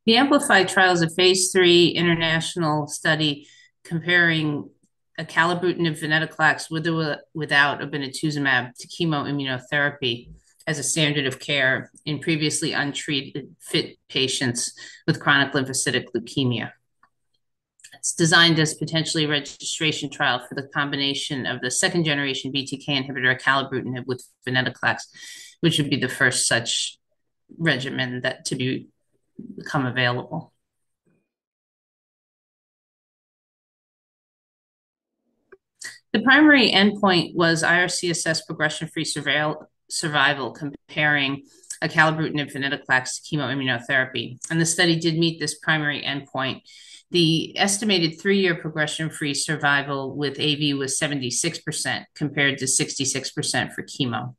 The AMPLIFY trial is a phase 3 international study comparing acalabrutinib venetoclax with or without obinutuzumab to chemoimmunotherapy as a standard of care in previously untreated fit patients with chronic lymphocytic leukemia. It's designed as potentially a registration trial for the combination of the second generation BTK inhibitor acalabrutinib with venetoclax, which would be the first such regimen that to become available. The primary endpoint was IRC-assessed progression-free survival comparing acalabrutinib venetoclax to chemoimmunotherapy. And the study did meet this primary endpoint. The estimated 3-year progression-free survival with AV was 76% compared to 66% for chemo.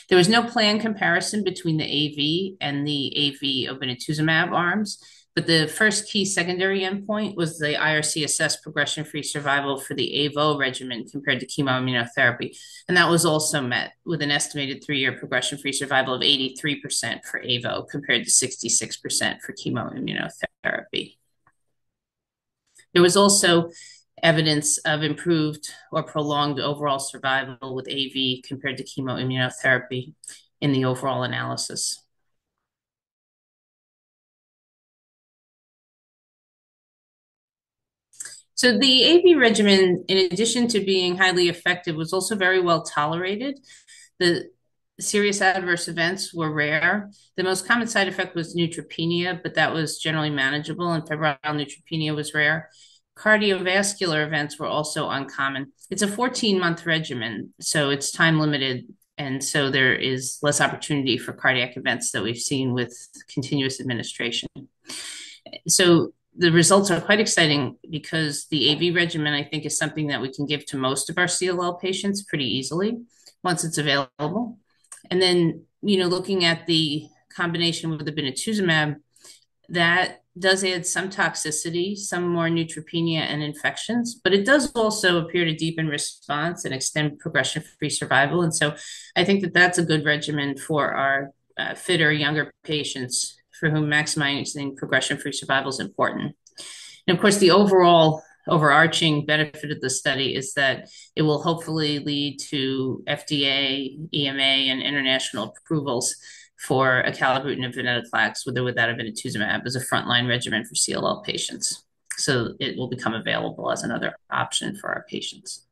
There was no planned comparison between the AV and the AV obinutuzumab arms, but the first key secondary endpoint was the IRC-assessed progression-free survival for the AVO regimen compared to chemoimmunotherapy. And that was also met with an estimated 3-year progression-free survival of 83% for AVO compared to 66% for chemoimmunotherapy. There was also evidence of improved or prolonged overall survival with AV compared to chemoimmunotherapy in the overall analysis. So the AV regimen, in addition to being highly effective, was also very well tolerated. The serious adverse events were rare. The most common side effect was neutropenia, but that was generally manageable, and febrile neutropenia was rare. Cardiovascular events were also uncommon. It's a 14-month regimen, so it's time limited, and so there is less opportunity for cardiac events that we've seen with continuous administration. So the results are quite exciting because the AV regimen, I think, is something that we can give to most of our CLL patients pretty easily once it's available. And then, looking at the combination with the obinutuzumab, that does add some toxicity, some more neutropenia and infections, but it does also appear to deepen response and extend progression-free survival. And so I think that that's a good regimen for our fitter, younger patients for whom maximizing progression-free survival is important. And of course, the overall overarching benefit of the study is that it will hopefully lead to FDA, EMA, and international approvals for acalabrutinib venetoclax with or without obinutuzumab as a frontline regimen for CLL patients. So it will become available as another option for our patients.